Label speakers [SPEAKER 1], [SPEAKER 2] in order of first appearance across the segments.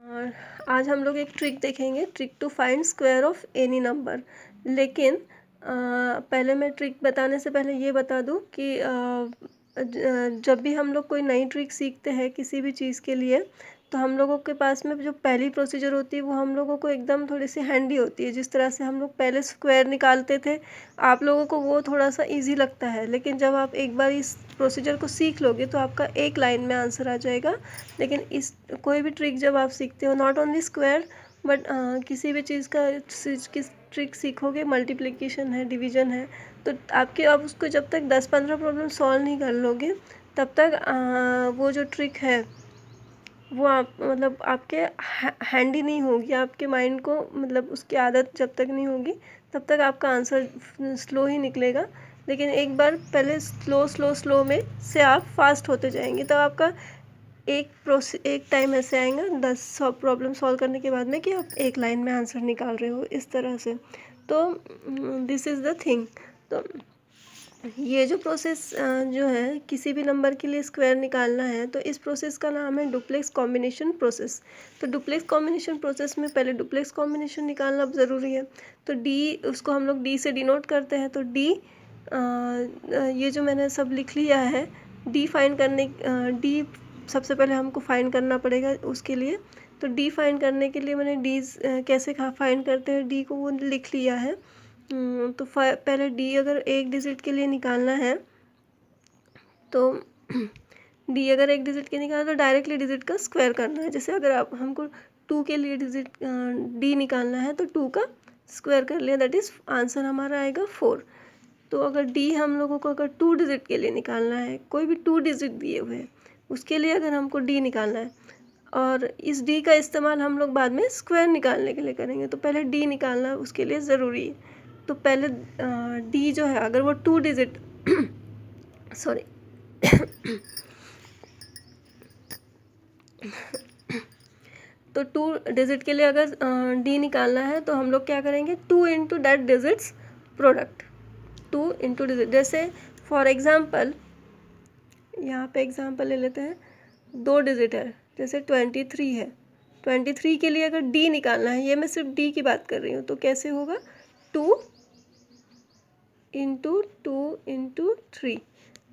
[SPEAKER 1] और आज हम लोग एक ट्रिक देखेंगे, trick to find square of any number. लेकिन पहले मैं ट्रिक बताने से पहले ये बता दूं कि जब भी हम लोग कोई नई ट्रिक सीखते हैं किसी भी चीज़ के लिए, तो हम लोगों के पास में जो पहली प्रोसीजर होती है वो हम लोगों को एकदम थोड़ी सी हैंडी होती है। जिस तरह से हम लोग पहले स्क्वायर निकालते थे, आप लोगों को वो थोड़ा सा इजी लगता है, लेकिन जब आप एक बार इस प्रोसीजर को सीख लोगे तो आपका एक लाइन में आंसर आ जाएगा। लेकिन इस कोई भी ट्रिक जब आप सीखते हो, नॉट ओनली स्क्वायर बट किसी भी चीज़ का किस ट्रिक सीखोगे, मल्टीप्लिकेशन है, डिवीजन है, तो आप उसको जब तक 10-15 प्रॉब्लम सॉल्व नहीं कर लोगे तब तक वो जो ट्रिक है वो आप मतलब आपके हैंडी नहीं होगी, आपके माइंड को मतलब उसकी आदत जब तक नहीं होगी तब तक आपका आंसर स्लो ही निकलेगा। लेकिन एक बार पहले स्लो में से आप फास्ट होते जाएंगे, तब आपका एक टाइम ऐसे आएगा 10 प्रॉब्लम सॉल्व करने के बाद में कि आप एक लाइन में आंसर निकाल रहे हो इस तरह से। तो दिस इज़ द थिंग। तो ये जो प्रोसेस जो है किसी भी नंबर के लिए स्क्वायर निकालना है, तो इस प्रोसेस का नाम है डुप्लेक्स कॉम्बिनेशन प्रोसेस। तो डुप्लेक्स कॉम्बिनेशन प्रोसेस में पहले डुप्लेक्स कॉम्बिनेशन निकालना ज़रूरी है। तो डी, उसको हम लोग डी से डिनोट करते हैं। तो डी, ये जो मैंने सब लिख लिया है, डी फाइंड करने डी सबसे पहले हमको फाइंड करना पड़ेगा उसके लिए। तो डी फाइंड करने के लिए मैंने डी कैसे फाइंड करते हैं डी को वो लिख लिया है। तो पहले डी अगर एक डिजिट के लिए निकालना है, तो डी अगर एक डिजिट के निकालना तो डायरेक्टली डिजिट का स्क्वायर करना है। जैसे अगर आप हमको 2 के लिए डिजिट डी निकालना है तो 2 का स्क्वायर कर लिया, दैट इज़ आंसर हमारा आएगा 4। तो अगर डी हम लोगों को अगर 2 डिजिट के लिए निकालना है, कोई भी 2 डिजिट दिए हुए हैं उसके लिए अगर हमको डी निकालना है, और इस डी का इस्तेमाल हम लोग बाद में स्क्वायर निकालने के लिए करेंगे, तो पहले डी निकालना उसके लिए ज़रूरी है। तो पहले डी जो है अगर वो 2 डिजिट सॉरी तो 2 डिजिट के लिए अगर डी निकालना है तो हम लोग क्या करेंगे, 2 into that digits product, 2 into digit. जैसे फॉर एग्जांपल यहाँ पे एग्जांपल ले लेते हैं, 2 डिजिट है, जैसे 23 है। 23 के लिए अगर डी निकालना है, ये मैं सिर्फ डी की बात कर रही हूँ, तो कैसे होगा, 2 into 2 into 3,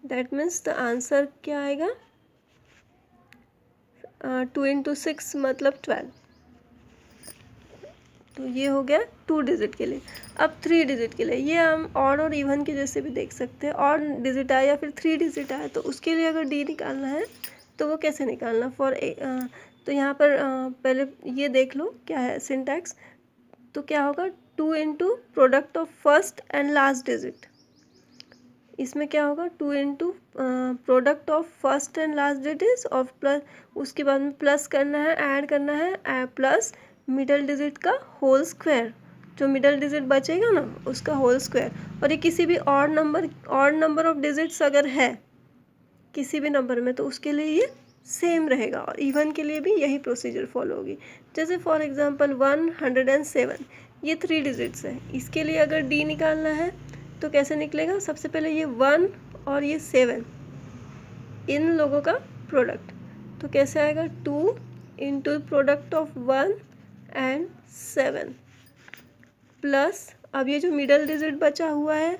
[SPEAKER 1] that means the answer क्या आएगा, 2 इंटू 6 मतलब 12। तो ये हो गया 2 डिजिट के लिए। अब 3 डिजिट के लिए, ये हम ऑड और इवन के जैसे भी देख सकते हैं। ऑड डिजिट आया या फिर 3 डिजिट आया, तो उसके लिए अगर डी निकालना है तो वो कैसे निकालना, तो यहाँ पर पहले ये देख लो क्या है सिंटैक्स। तो क्या होगा, 2 into product of first and last digit. इसमें क्या होगा, 2 into product of first and last digit of plus, उसके बाद में प्लस करना है, ऐड करना है, प्लस मिडल डिजिट का होल स्क्वायर, जो मिडल डिजिट बचेगा ना उसका होल स्क्वायर। और ये किसी भी ऑड नंबर ऑफ डिजिट्स अगर है किसी भी नंबर में, तो उसके लिए ये सेम रहेगा, और इवन के लिए भी यही प्रोसीजर फॉलो होगी। जैसे फॉर एग्जांपल 107, ये 3 डिजिट्स है, इसके लिए अगर डी निकालना है तो कैसे निकलेगा, सबसे पहले ये 1 और ये 7, इन लोगों का प्रोडक्ट, तो कैसे आएगा, 2 into product of 1 and 7 plus, अब ये जो मिडल डिजिट बचा हुआ है,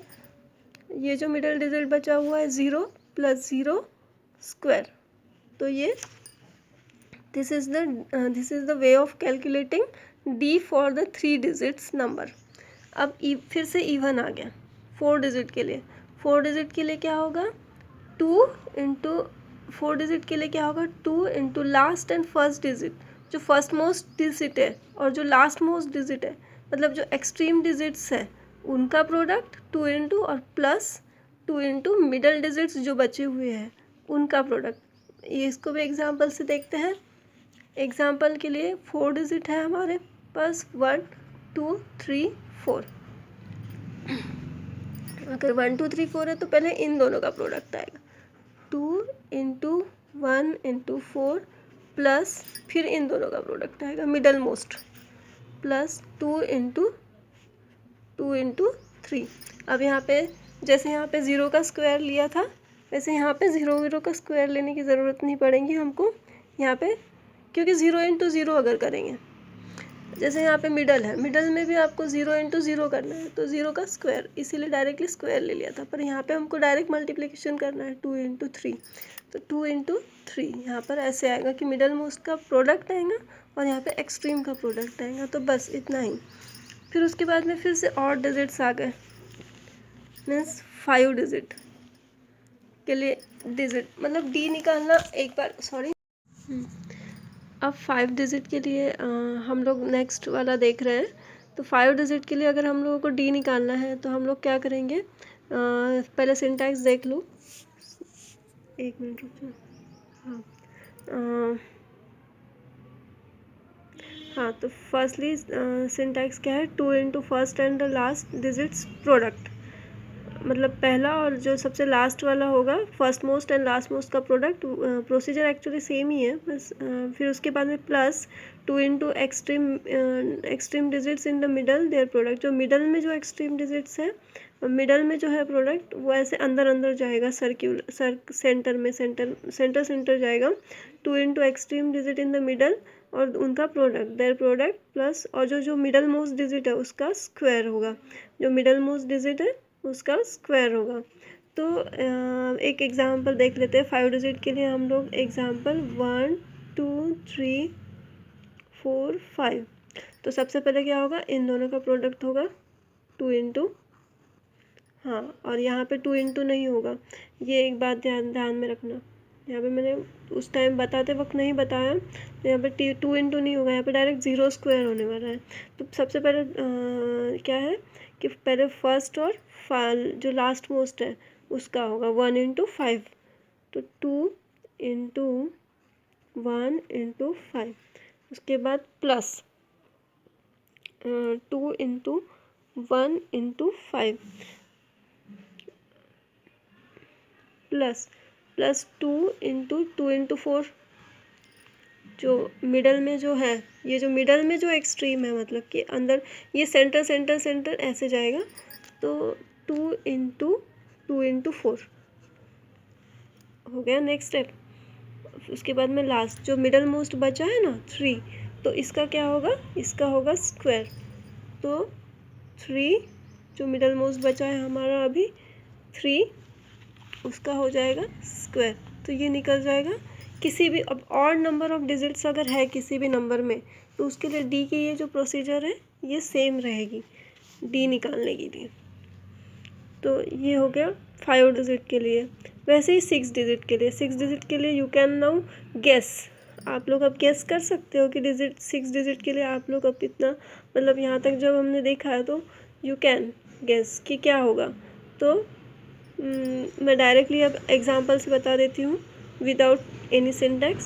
[SPEAKER 1] ये जो मिडल डिजिट बचा हुआ है 0 प्लस 0 स्क्वायर। तो ये this is the way of calculating D for the 3 digits number. अब फिर से इवन आ गया 4 डिजिट के लिए। 4 डिजिट के लिए क्या होगा, 2 इंटू 4 डिजिट के लिए क्या होगा, 2 into last and first digit, जो फर्स्ट मोस्ट डिजिट है और जो लास्ट मोस्ट डिजिट है, मतलब जो एक्सट्रीम डिजिट्स है उनका प्रोडक्ट 2 इंटू, और प्लस 2 इंटू मिडल डिजिट्स जो बचे हुए हैं उनका प्रोडक्ट। ये इसको भी एग्जांपल से देखते हैं। एग्जांपल के लिए 4 डिजिट है हमारे पास, 1 2 3 4। अगर 1 2 3 4 है तो पहले इन दोनों का प्रोडक्ट आएगा, 2 इंटू 1 इंटू 4 प्लस फिर इन दोनों का प्रोडक्ट आएगा मिडल मोस्ट, प्लस 2 इंटू 3। अब यहाँ पे जैसे यहाँ पे 0 का स्क्वायर लिया था, वैसे यहाँ पे 0 का स्क्वायर लेने की ज़रूरत नहीं पड़ेगी हमको। यहाँ पे क्योंकि 0 इंटू 0 अगर करेंगे, जैसे यहाँ पे मिडल है, मिडल में भी आपको 0 इंटू 0 करना है, तो 0 का स्क्वायर, इसीलिए डायरेक्टली स्क्वायर ले लिया था। पर यहाँ पे हमको डायरेक्ट मल्टीप्लिकेशन करना है, 2 इंटू 3, तो 2 इंटू 3 यहाँ पर ऐसे आएगा कि मिडल मोस्ट का प्रोडक्ट आएगा और यहाँ पे एक्सट्रीम का प्रोडक्ट आएगा। तो बस इतना ही। फिर उसके बाद में फिर से और डिजिट्स आ गए, मीन्स 5 डिजिट के लिए डिजिट मतलब डी निकालना एक बार, सॉरी। अब 5 डिजिट के लिए हम लोग नेक्स्ट वाला देख रहे हैं। तो 5 डिजिट के लिए अगर हम लोगों को डी निकालना है तो हम लोग क्या करेंगे, पहले सिंटैक्स देख लो, एक मिनट रुक जाओ। हाँ, तो फर्स्टली सिंटैक्स क्या है, 2 into first and the last digits product, मतलब पहला और जो सबसे लास्ट वाला होगा, first most and last most का प्रोडक्ट। प्रोसीजर एक्चुअली सेम ही है बस। फिर उसके बाद में plus 2 into extreme digits in the middle their product, जो मिडल में जो एक्सट्रीम डिजिट्स है, मिडल में जो है प्रोडक्ट, वो ऐसे अंदर अंदर जाएगा, सेंटर में, सेंटर जाएगा। 2 into extreme digit in the middle और उनका प्रोडक्ट, देयर प्रोडक्ट प्लस, और जो मिडल मोस्ट डिजिट है उसका स्क्वायर होगा, जो मिडल मोस्ट डिजिट है उसका स्क्वायर होगा। तो एक एग्जांपल देख लेते हैं 5 डिजिट के लिए। हम लोग एग्जांपल 1 2 3 4 5। तो सबसे पहले क्या होगा, इन दोनों का प्रोडक्ट होगा 2 इंटू, हाँ, और यहाँ पे 2 इंटू नहीं होगा, ये एक बात ध्यान में रखना। यहाँ पे मैंने उस टाइम बताते वक्त नहीं बताया, तो यहाँ पे 2 इंटू नहीं होगा, यहाँ पे डायरेक्ट 0 स्क्वायर होने वाला है। तो सबसे पहले क्या है कि पहले फर्स्ट और जो लास्ट मोस्ट है उसका होगा 1 इंटू 5, तो 2 इंटू 1 इंटू 5। उसके बाद plus 2 into 1 into 5 plus 2 into 4, जो मिडल में जो है, ये जो मिडल में जो एक्सट्रीम है, मतलब कि अंदर ये सेंटर ऐसे जाएगा, तो 2 इंटू 4 हो गया नेक्स्ट स्टेप। उसके बाद में लास्ट जो मिडल मोस्ट बचा है ना 3, तो इसका क्या होगा, इसका होगा स्क्वायर। तो 3 जो मिडल मोस्ट बचा है हमारा अभी 3, उसका हो जाएगा स्क्वायर। तो ये निकल जाएगा किसी भी, अब ऑड नंबर ऑफ डिजिट्स अगर है किसी भी नंबर में, तो उसके लिए डी की ये जो प्रोसीजर है ये सेम रहेगी डी निकालने के लिए। तो ये हो गया 5 डिजिट के लिए। वैसे ही 6 डिजिट के लिए, 6 डिजिट के लिए यू कैन नाउ गेस, आप लोग अब गेस कर सकते हो कि 6 डिजिट के लिए आप लोग अब कितना, मतलब यहाँ तक जब हमने देखा है तो यू कैन गेस कि क्या होगा। तो मैं डायरेक्टली अब एग्जांपल से बता देती हूँ विदाउट एनी सिंटैक्स।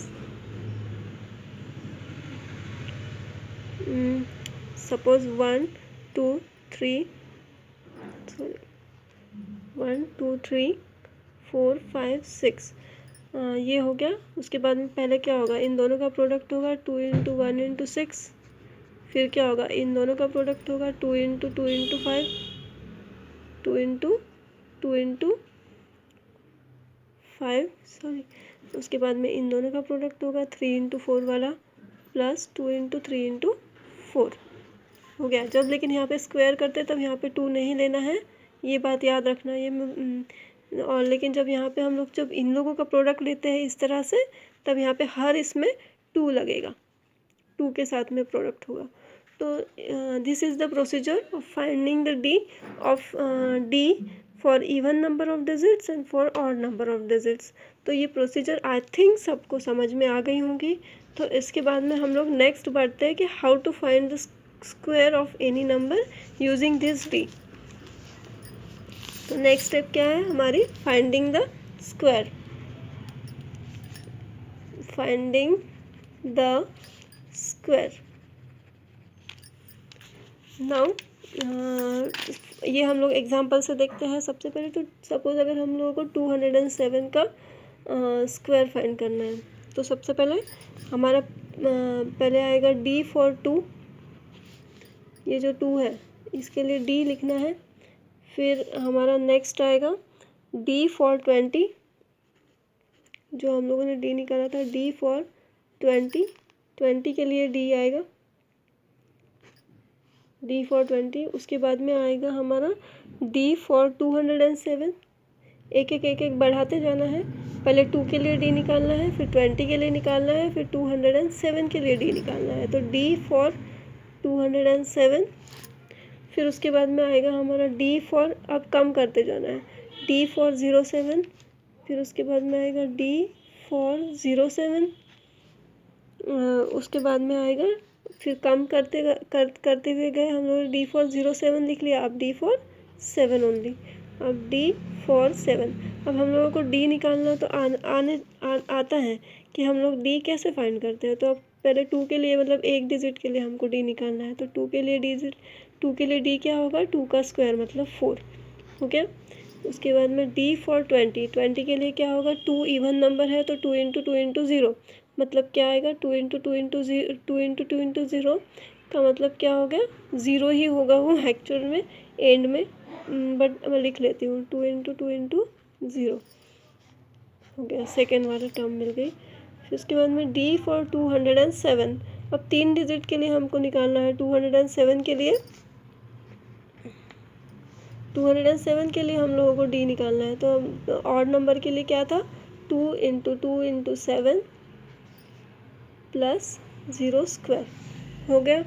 [SPEAKER 1] सपोज 1 2 3 4 5 6, ये हो गया। उसके बाद में पहले क्या होगा, इन दोनों का प्रोडक्ट होगा 2 इंटू 1 इंटू 6। फिर क्या होगा, इन दोनों का प्रोडक्ट होगा 2 इंटू 5, 2 इंटू 5, सॉरी। उसके बाद में इन दोनों का प्रोडक्ट होगा 3 इंटू 4 वाला, प्लस 2 इंटू 3 इंटू 4 हो गया। जब लेकिन यहाँ पे स्क्वायर करते तब यहाँ पे 2 नहीं लेना है, ये बात याद रखना। ये और लेकिन जब यहाँ पे हम लोग जब इन लोगों का प्रोडक्ट लेते हैं इस तरह से, तब यहाँ पे हर इसमें 2 लगेगा, 2 के साथ में प्रोडक्ट होगा। तो this is the procedure of finding the D for even number of digits and for odd number of digits. तो ये प्रोसीजर आई थिंक सबको समझ में आ गई होंगी। तो इसके बाद में हम लोग नेक्स्ट बढ़ते हैं कि how to find the square of any number using this D. तो नेक्स्ट स्टेप क्या है हमारी, finding the square, finding the square. Now ये हम लोग एग्जांपल से देखते हैं। सबसे पहले तो सपोज अगर हम लोगों को 207 का स्क्वायर फाइंड करना है, तो सबसे पहले हमारा पहले आएगा डी फॉर 2, ये जो 2 है इसके लिए डी लिखना है। फिर हमारा नेक्स्ट आएगा डी फॉर 20, जो हम लोगों ने डी निकाला था, डी फॉर 20, 20 के लिए D आएगा, D फॉर 20। उसके बाद में आएगा हमारा D फॉर 207। एक एक बढ़ाते जाना है, पहले 2 के लिए D निकालना है, फिर 20 के लिए निकालना है, फिर 207 के लिए D निकालना है। तो D फॉर 207, फिर उसके बाद में आएगा हमारा D फॉर, अब कम करते जाना है, D फॉर 07, फिर उसके बाद में आएगा D फॉर 07, उसके बाद में आएगा, फिर कम करते हुए गए हम लोग, D फॉर 07 लिख लिया, अब D फॉर 7 ओनली, अब D फॉर 7। अब हम लोगों को D निकालना तो आता है कि हम लोग D कैसे फाइंड करते हैं। तो अब पहले 2 के लिए, मतलब एक डिजिट के लिए हमको D निकालना है, तो 2 के लिए D क्या होगा, 2 का स्क्वायर मतलब 4, ओके। उसके बाद में D फॉर 20 के लिए क्या होगा, 2 इवन नंबर है तो 2 इंटू 2 इंटू 0, मतलब क्या आएगा, 2 इंटू 2 इंटू 0 का मतलब क्या हो गया, 0 ही होगा वो एक्चुअल में एंड में, बट मैं लिख लेती हूँ 2 इंटू 2 इंटू 0 हो गया, सेकेंड वाला टर्म मिल गई। फिर उसके बाद में D फॉर 207, अब 3 डिजिट के लिए हमको निकालना है, 207 के लिए हम लोगों को D निकालना है। तो ऑड नंबर के लिए क्या था, 2 इंटू 7 प्लस 0 स्क्वायर हो गया,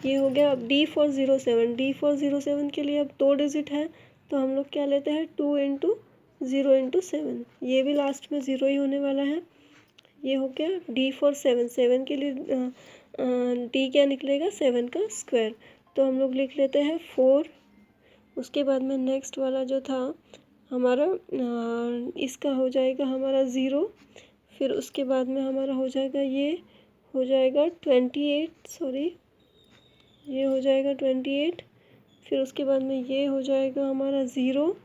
[SPEAKER 1] ये हो गया। अब D फॉर 07 के लिए अब 2 डिजिट है, तो हम लोग क्या लेते हैं, 2 इंटू 0 इंटू 7, ये भी लास्ट में 0 ही होने वाला है, ये हो गया। D फॉर 7 के लिए D क्या निकलेगा, 7 का स्क्वायर, तो हम लोग लिख लेते हैं 4। उसके बाद में नेक्स्ट वाला जो था हमारा, इसका हो जाएगा हमारा 0, फिर उसके बाद में हमारा हो जाएगा, ये हो जाएगा 28, सॉरी ये हो जाएगा 28, फिर उसके बाद में ये हो जाएगा हमारा 0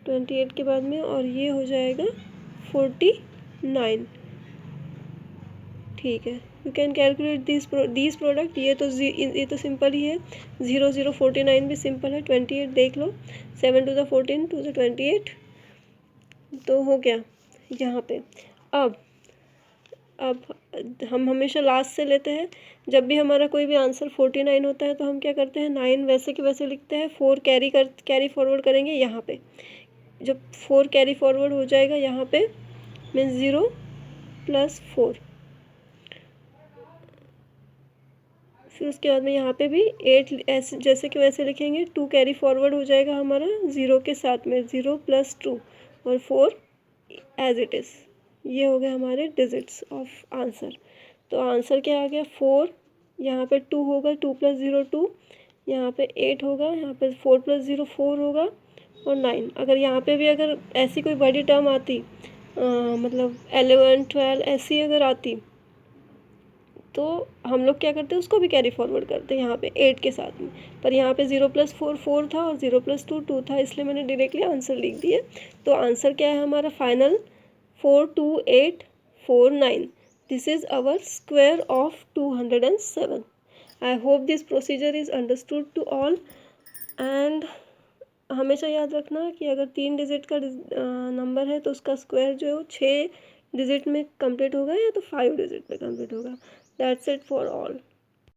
[SPEAKER 1] 28 के बाद में, और ये हो जाएगा 49, ठीक है। You can calculate this product, ये तो सिंपल ही है, 0 0 49 भी सिंपल है, 28 देख लो, 7 टू द 14 टू द 28, तो हो गया यहाँ पे। अब हम हमेशा लास्ट से लेते हैं, जब भी हमारा कोई भी आंसर 49 होता है तो हम क्या करते हैं, 9 वैसे के वैसे लिखते हैं, 4 कैरी फॉरवर्ड करेंगे यहाँ पे, जब 4 कैरी फॉरवर्ड हो जाएगा यहाँ पे मीन्स 0 प्लस 4, फिर उसके बाद में यहाँ पे भी 8 ऐसे जैसे कि वैसे लिखेंगे, 2 कैरी फॉरवर्ड हो जाएगा हमारा 0 के साथ में, 0 प्लस 2 और 4 एज इट इज़। ये हो गए हमारे डिजिट्स ऑफ आंसर। तो आंसर क्या आ गया, 4, यहाँ पे 2 होगा, 2 प्लस 0 2, यहाँ पे 8 होगा, यहाँ पे 4 प्लस 0 4 होगा, और 9। अगर यहाँ पे भी अगर ऐसी कोई बड़ी टर्म आती, मतलब 11 12 ऐसी अगर आती, तो हम लोग क्या करते हैं, उसको भी कैरी फॉरवर्ड करते हैं यहाँ पे 8 के साथ में, पर यहाँ पे 0 प्लस 4 4 था और 0 प्लस 2 2 था, इसलिए मैंने डायरेक्टली आंसर लिख दिया। तो आंसर क्या है हमारा final, 42849। This is our square of 207। I hope this procedure is understood to all. And हमेशा याद रखना कि अगर 3 डिजिट का नंबर है तो उसका स्क्वायर जो है वो 6 डिजिट में कंप्लीट होगा या तो 5 डिजिट में कंप्लीट होगा। That's it for all.